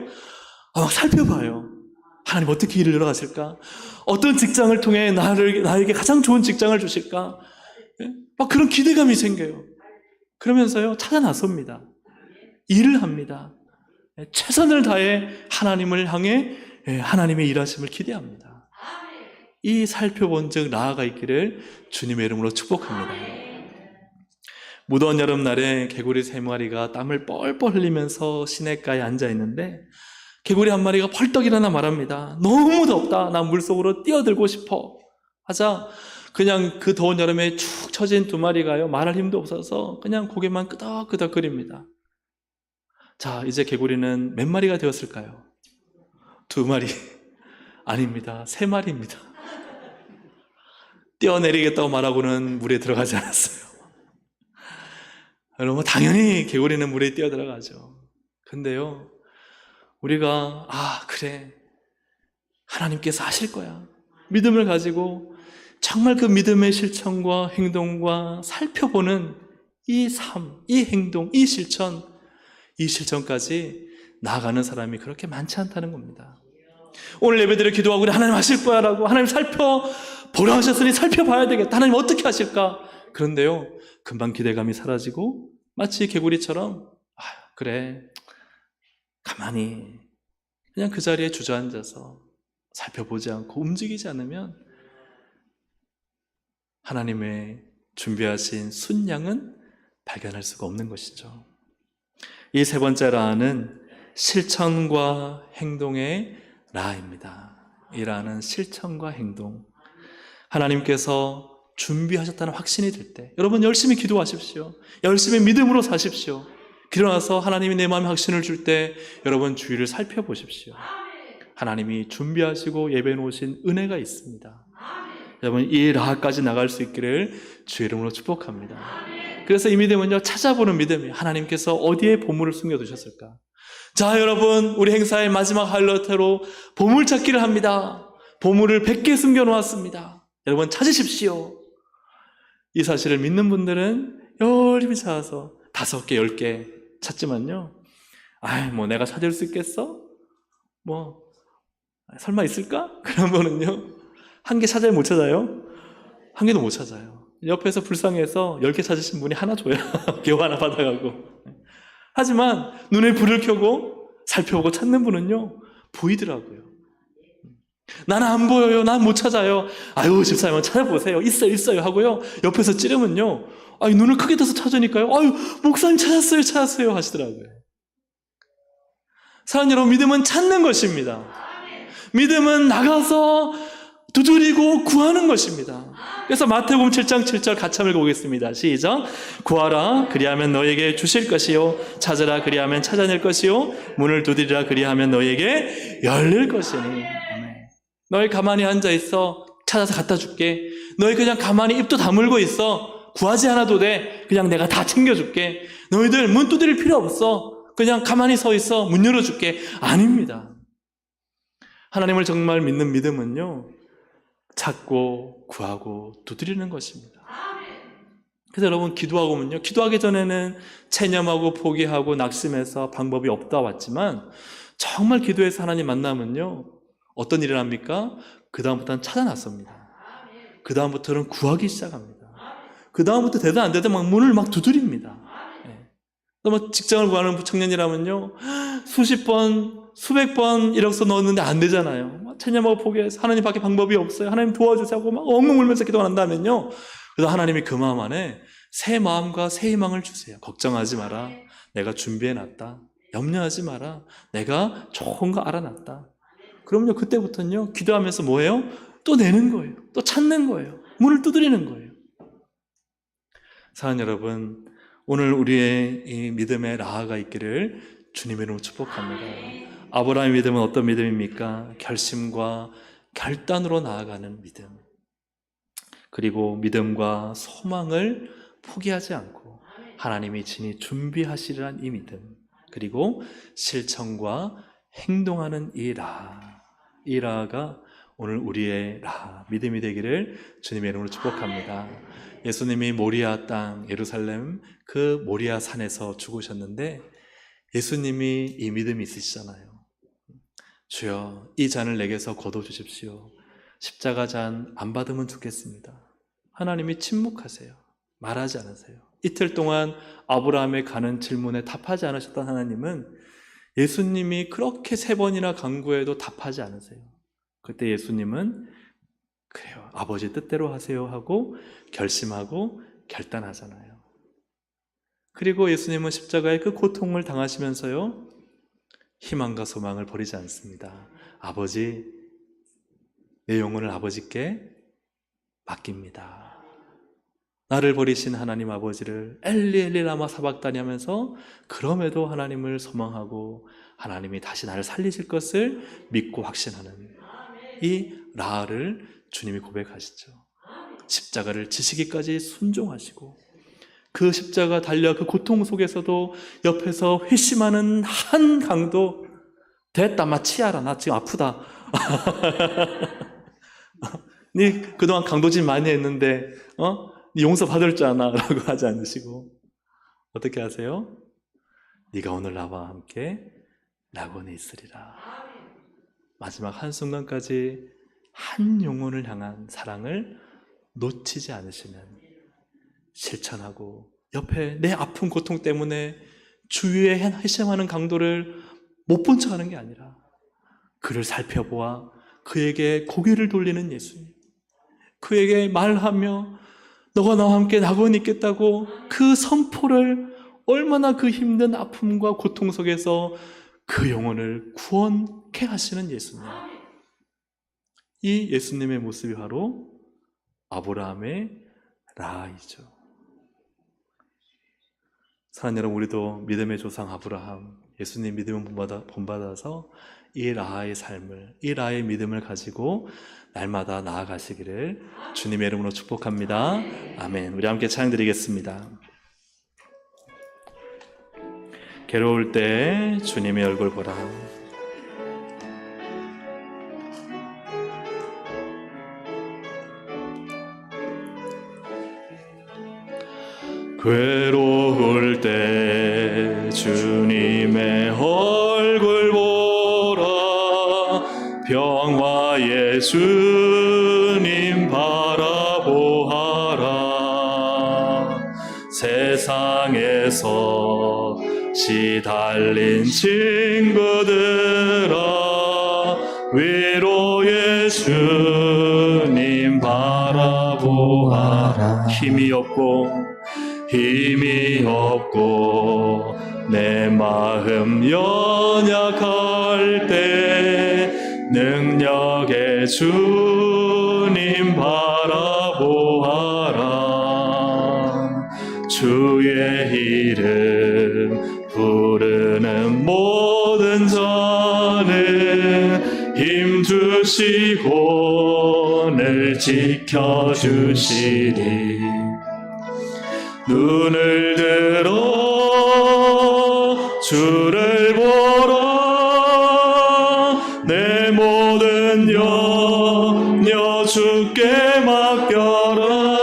막 살펴봐요. 하나님 어떻게 일을 열어가실까? 어떤 직장을 통해 나에게 가장 좋은 직장을 주실까? 막 그런 기대감이 생겨요. 그러면서요 찾아 나섭니다. 일을 합니다. 최선을 다해 하나님을 향해 하나님의 일하심을 기대합니다. 이 살펴본 즉 나아가 있기를 주님의 이름으로 축복합니다. 무더운 여름날에 개구리 3마리가 땀을 뻘뻘 흘리면서 시냇가에 앉아 있는데 개구리 한 마리가 벌떡 일어나 말합니다. 너무 덥다. 나 물속으로 뛰어들고 싶어. 하자 그냥 그 더운 여름에 축 처진 2마리가요 말할 힘도 없어서 그냥 고개만 끄덕끄덕거립니다. 자, 이제 개구리는 몇 마리가 되었을까요? 2마리 아닙니다. 3마리입니다. 뛰어내리겠다고 말하고는 물에 들어가지 않았어요. 여러분, 당연히 개구리는 물에 뛰어들어가죠. 근데요, 우리가 그래, 하나님께서 하실 거야, 믿음을 가지고 정말 그 믿음의 실천과 행동과 살펴보는 이 삶, 이 행동, 이 실천까지 나아가는 사람이 그렇게 많지 않다는 겁니다. 오늘 예배드려 기도하고 우리 하나님 하실 거야 라고, 하나님 살펴보라 하셨으니 살펴봐야 되겠다, 하나님 어떻게 하실까? 그런데요, 금방 기대감이 사라지고 마치 개구리처럼 그래, 가만히 그냥 그 자리에 주저앉아서 살펴보지 않고 움직이지 않으면 하나님의 준비하신 순양은 발견할 수가 없는 것이죠. 이 3번째 라는 실천과 행동의 라입니다. 이 라는 실천과 행동, 하나님께서 준비하셨다는 확신이 들 때 여러분 열심히 기도하십시오. 열심히 믿음으로 사십시오. 일어나서 하나님이 내 마음에 확신을 줄 때 여러분 주위를 살펴보십시오. 하나님이 준비하시고 예배해 놓으신 은혜가 있습니다. 여러분 이 라까지 나갈 수 있기를 주의 이름으로 축복합니다. 그래서 이 믿음은요, 찾아보는 믿음이에요. 하나님께서 어디에 보물을 숨겨두셨을까? 자, 여러분, 우리 행사의 마지막 하이라이트로 보물찾기를 합니다. 보물을 100개 숨겨놓았습니다. 여러분 찾으십시오. 이 사실을 믿는 분들은 열심히 찾아서 5개, 10개 찾지만요, 뭐 내가 찾을 수 있겠어? 뭐 설마 있을까? 그런 분은요, 한 개 찾아야 못 찾아요? 한 개도 못 찾아요. 옆에서 불쌍해서 10개 찾으신 분이 하나 줘야 개호 하나 받아가고. 하지만 눈에 불을 켜고 살펴보고 찾는 분은요, 보이더라고요. 나는 안 보여요. 난 못 찾아요. 아유, 집사님 찾아보세요. 있어요 하고요, 옆에서 찌르면요, 눈을 크게 떠서 찾으니까요, 목사님 찾았어요 하시더라고요. 사랑하는 여러분, 믿음은 찾는 것입니다. 믿음은 나가서 두드리고 구하는 것입니다. 그래서 마태복음 7장 7절 같이 한번 읽어보겠습니다. 시작. 구하라 그리하면 너에게 주실 것이요, 찾으라 그리하면 찾아낼 것이요, 문을 두드리라 그리하면 너에게 열릴 것이니. 너희 가만히 앉아있어, 찾아서 갖다 줄게. 너희 그냥 가만히 입도 다물고 있어, 구하지 않아도 돼. 그냥 내가 다 챙겨줄게. 너희들 문 두드릴 필요 없어. 그냥 가만히 서 있어, 문 열어줄게. 아닙니다. 하나님을 정말 믿는 믿음은요, 찾고 구하고 두드리는 것입니다. 그래서 여러분, 기도하고는요, 기도하기 전에는 체념하고 포기하고 낙심해서 방법이 없다 왔지만, 정말 기도해서 하나님 만나면요, 어떤 일을 합니까? 그 다음부터는 찾아놨습니다. 그 다음부터는 구하기 시작합니다. 그 다음부터 되든 안 되든 문을 두드립니다. 직장을 구하는 청년이라면요, 수십 번, 수백 번 이력서 넣었는데 안 되잖아요. 체념하고 포기해서 하나님 밖에 방법이 없어요, 하나님 도와주세요 하고 엉엉 울면서 기도가 난다면요, 그래서 하나님이 그 마음 안에 새 마음과 새 희망을 주세요. 걱정하지 마라, 내가 준비해놨다. 염려하지 마라, 내가 좋은 거 알아놨다. 그럼요, 그때부터는요, 기도하면서 뭐예요? 또 내는 거예요. 또 찾는 거예요. 문을 두드리는 거예요. 사랑하는 여러분, 오늘 우리의 이 믿음의 라하가 있기를 주님의 이름으로 축복합니다. 아브라함의 믿음은 어떤 믿음입니까? 결심과 결단으로 나아가는 믿음. 그리고 믿음과 소망을 포기하지 않고 하나님이 친히 준비하시리란 이 믿음. 그리고 실천과 행동하는 이 라하. 이 라하가 오늘 우리의 라하, 믿음이 되기를 주님의 이름으로 축복합니다. 예수님이 모리아 땅, 예루살렘 그 모리아 산에서 죽으셨는데, 예수님이 이 믿음이 있으시잖아요. 주여, 이 잔을 내게서 거둬주십시오. 십자가 잔 안 받으면 죽겠습니다. 하나님이 침묵하세요. 말하지 않으세요. 이틀 동안 아브라함의 가는 질문에 답하지 않으셨던 하나님은 예수님이 그렇게 3번이나 간구해도 답하지 않으세요. 그때 예수님은 그래요, 아버지 뜻대로 하세요 하고 결심하고 결단하잖아요. 그리고 예수님은 십자가의 그 고통을 당하시면서요, 희망과 소망을 버리지 않습니다. 아버지, 내 영혼을 아버지께 맡깁니다. 나를 버리신 하나님 아버지를 엘리 엘리 라마 사박다니 하면서 그럼에도 하나님을 소망하고 하나님이 다시 나를 살리실 것을 믿고 확신하는 이 라하를 주님이 고백하시죠. 십자가를 지시기까지 순종하시고, 그 십자가 달려 그 고통 속에서도 옆에서 회심하는 한 강도, 됐다, 마 치아라, 나 지금 아프다. 네 그동안 강도짓 많이 했는데 네 용서 받을 줄 아나 라고 하지 않으시고 어떻게 하세요? 네가 오늘 나와 함께 낙원에 있으리라. 마지막 한순간까지 한 영혼을 향한 사랑을 놓치지 않으시는, 실천하고 옆에 내 아픈 고통 때문에 주위에 회심하는 강도를 못 본 척하는 게 아니라 그를 살펴보아 그에게 고개를 돌리는 예수님, 그에게 말하며 너가 나와 함께 낙원에 있겠다고 그 선포를, 얼마나 그 힘든 아픔과 고통 속에서 그 영혼을 구원케 하시는 예수님. 이 예수님의 모습이 바로 아브라함의 라하이죠. 사랑하는 여러분, 우리도 믿음의 조상 아브라함, 예수님 믿음을 본받아서 이 라하의 삶을, 이 라하의 믿음을 가지고 날마다 나아가시기를 주님의 이름으로 축복합니다. 아멘. 우리 함께 찬양 드리겠습니다. 괴로울 때 주님의 얼굴 보라. 괴로울 때 주님의 얼굴 보라. 평화의 주님 바라보아라. 세상에서 시달린 친구들아, 위로의 주님 바라보아라. 힘이 없고 내 마음 연약할 때 능력의 주님 바라보아라. 주의 이름 부르는 모든 자는 힘주시고 늘 지켜주시리. 눈을 들어 주를 보라. 내 모든 염려 주께 맡겨라.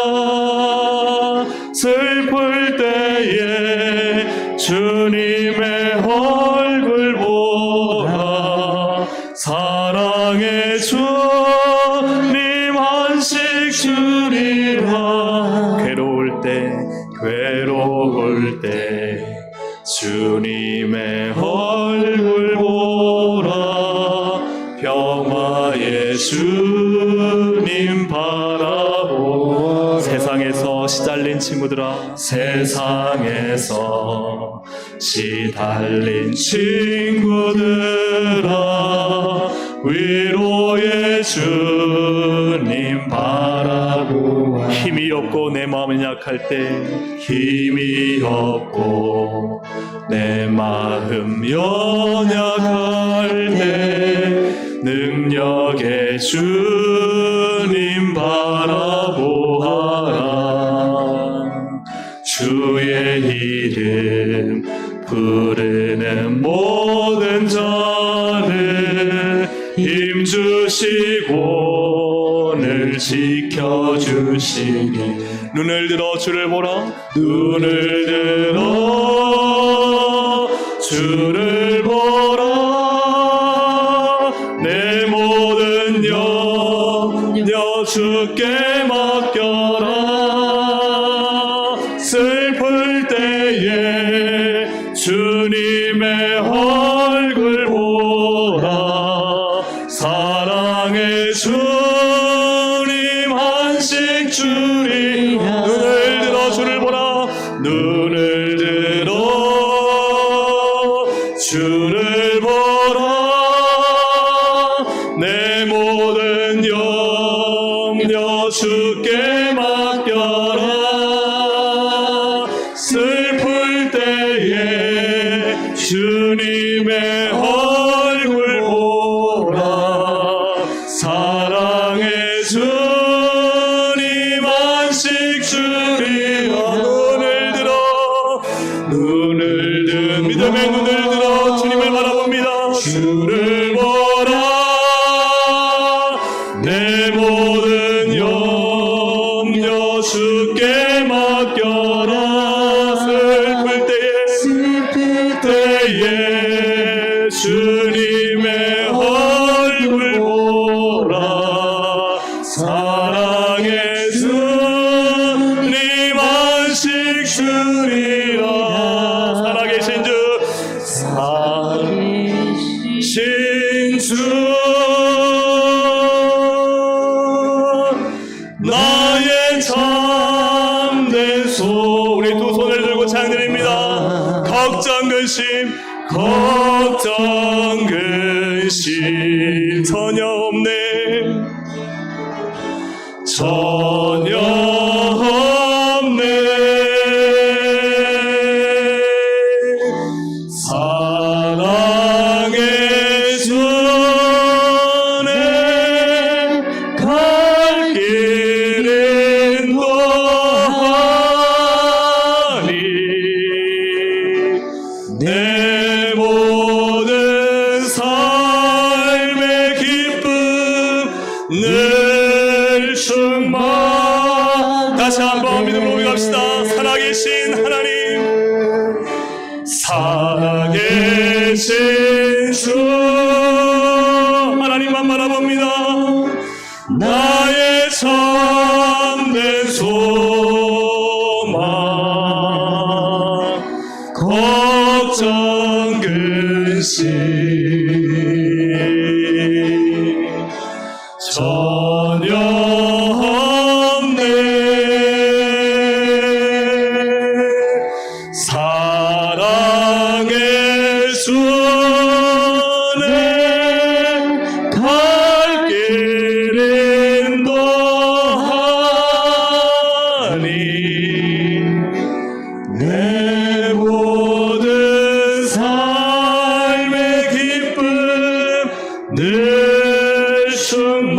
슬플 때에 주님의 얼굴 보라. 사랑의 주님 한식 주리라. 괴로울 때 주님의 얼굴 보라. 평화의 주님 바라보라. 세상에서 시달린 친구들아, 세상에서 시달린 친구들아, 위로의 주님 바라보아. 힘이 없고 내 마음이 약할 때, 힘이 없고 내 마음 연약할 때 능력의 주님 바라보아라. 주의 이름 부르는 모든 자는 힘주시고 늘 지켜주시니. 눈을 들어 주를 보라. 눈을 들어 주를 보라. 내 모든 염려 주께 맡겨라. 슬플 때에 주님의 얼굴 보라. 사랑의 주님 한식 주리. 눈을 들어 주를 보라. 눈을 들어 주를 보라. 내 모든 염려 주께 맡겨라. 슬플 때에 주님의 얼굴 보라. 사랑의 주님 한식 주리라. 눈을 들어 믿음의 눈을 들어 주님을 바라봅니다. 주를 보라. 내 모든 염려 주께 맡겨라. 슬플 때에 주님의 얼굴 보라. 사랑의 주님 한식 주리라. 살아계신 주, 살아계신 주, 나의 참된 소. 우리 두 손을 들고 찬양드립니다. 걱정 근심 전혀 없네. 전혀 없네. 사랑의 주네 갈 길은 또하니. 내 모든 삶의 기쁨 늘 충만하니. 걱정 근심 전혀 없네. 사랑의 손에 갈 길은 더하니 내 모든 삶의 기쁨 늘 충만하네.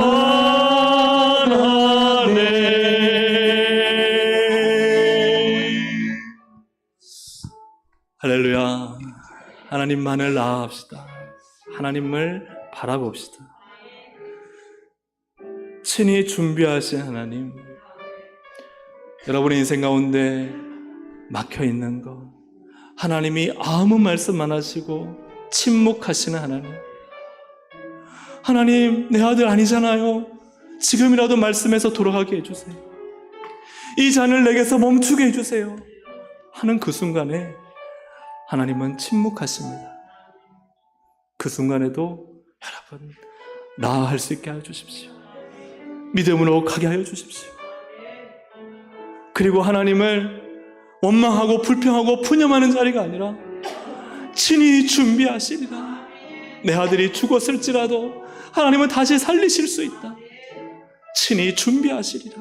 할렐루야. 하나님만을 나아합시다. 하나님을 바라봅시다. 친히 준비하신 하나님, 여러분의 인생 가운데 막혀있는 것, 하나님이 아무 말씀 안 하시고 침묵하시는 하나님, 하나님 내 아들 아니잖아요, 지금이라도 말씀해서 돌아가게 해주세요, 이 잔을 내게서 멈추게 해주세요 하는 그 순간에 하나님은 침묵하십니다. 그 순간에도 여러분 나아할 수 있게 하여 주십시오. 믿음으로 가게 하여 주십시오. 그리고 하나님을 원망하고 불평하고 푸념하는 자리가 아니라 친히 준비하시리라. 내 아들이 죽었을지라도 하나님은 다시 살리실 수 있다. 친히 준비하시리라.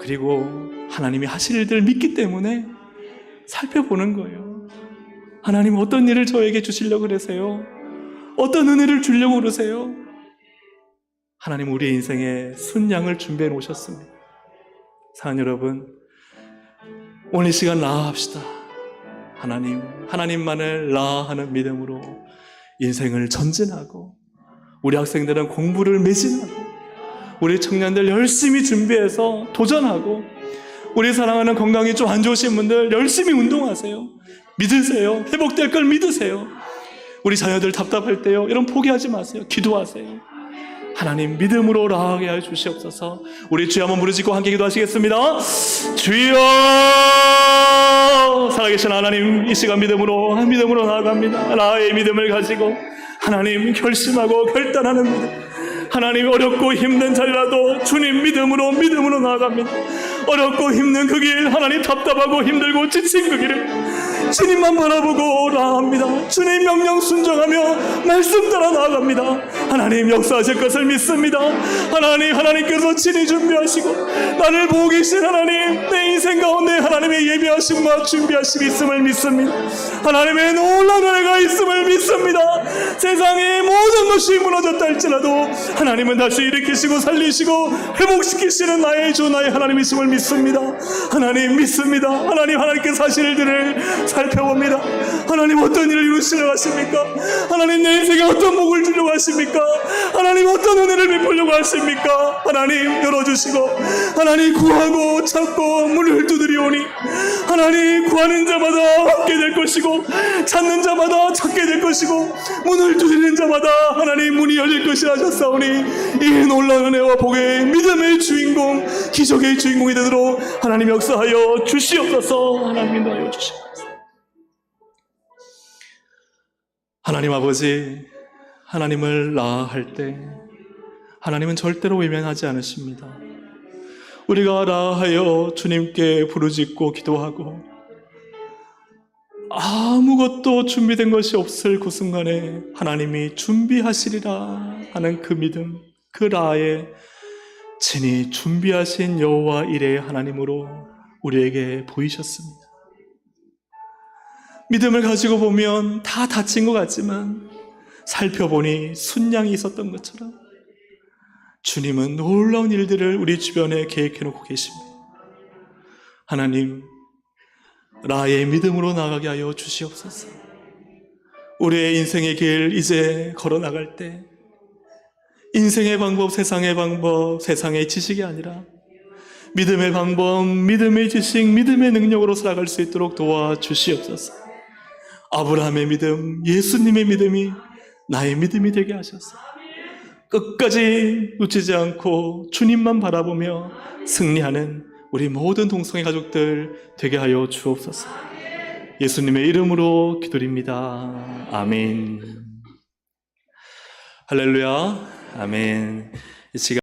그리고 하나님이 하실 일들을 믿기 때문에 살펴보는 거예요. 하나님 어떤 일을 저에게 주시려고 그러세요? 어떤 은혜를 주려고 그러세요? 하나님 우리의 인생에 순양을 준비해 놓으셨습니다. 사랑하는 여러분, 오늘 이 시간 나아합시다. 하나님만을 나아하는 믿음으로 인생을 전진하고, 우리 학생들은 공부를 매진하고, 우리 청년들 열심히 준비해서 도전하고, 우리 사랑하는 건강이 좀 안 좋으신 분들 열심히 운동하세요. 믿으세요. 회복될 걸 믿으세요. 우리 자녀들 답답할 때요, 이런 포기하지 마세요. 기도하세요. 하나님 믿음으로 나아가게 하여 주시옵소서. 우리 주여 한번 부르짖고 함께 기도하시겠습니다. 주여, 살아계신 하나님, 이 시간 믿음으로 나아갑니다. 나의 믿음을 가지고 하나님 결심하고 결단하는 믿음, 하나님 어렵고 힘든 자리라도 주님 믿음으로 나아갑니다. 어렵고 힘든 그 길, 하나님 답답하고 힘들고 지친 그 길을 주님만 바라보고 나아갑니다. 주님 명령 순종하며 말씀 따라 나아갑니다. 하나님 역사하실 것을 믿습니다. 하나님께서 친히 준비하시고 나를 보고 계신 하나님, 내 인생 가운데 하나님의 예비하심과 준비하심이 있음을 믿습니다. 하나님의 놀라운 은혜가 있음을 믿습니다. 세상의 모든 것이 무너졌다 할지라도 하나님은 다시 일으키시고 살리시고 회복시키시는 나의 주, 나의 하나님이심을 믿습니다. 하나님 믿습니다. 하나님께서 하실 일들을 살펴봅니다. 하나님 어떤 일을 이루시려고 하십니까? 하나님 내 인생에 어떤 복을 주려고 하십니까? 하나님 어떤 은혜를 베풀려고 하십니까? 하나님 열어주시고, 하나님 구하고 찾고 문을 두드리오니 하나님 구하는 자마다 얻게 될 것이고, 찾는 자마다 찾게 될 것이고, 문을 두드리는 자마다 하나님 문이 열릴 것이라 하셨사오니, 이 놀라운 은혜와 복의 믿음의 주인공, 기적의 주인공이 되도록 하나님 역사하여 주시옵소서. 하나님 인도하여 주시옵소서. 하나님 아버지, 하나님을 나아할 때 하나님은 절대로 외면하지 않으십니다. 우리가 나아하여 주님께 부르짖고 기도하고 아무것도 준비된 것이 없을 그 순간에 하나님이 준비하시리라 하는 그 믿음, 그 나아에 친히 준비하신 여호와 이레의 하나님으로 우리에게 보이셨습니다. 믿음을 가지고 보면 다 다친 것 같지만 살펴보니 순양이 있었던 것처럼 주님은 놀라운 일들을 우리 주변에 계획해놓고 계십니다. 하나님, 나의 믿음으로 나가게 하여 주시옵소서. 우리의 인생의 길 이제 걸어나갈 때 인생의 방법, 세상의 지식이 아니라 믿음의 방법, 믿음의 지식, 믿음의 능력으로 살아갈 수 있도록 도와주시옵소서. 아브라함의 믿음, 예수님의 믿음이 나의 믿음이 되게 하셔서 끝까지 놓치지 않고 주님만 바라보며 승리하는 우리 모든 동성애 가족들 되게 하여 주옵소서. 예수님의 이름으로 기도드립니다. 아멘. 할렐루야. 아멘. 이 시간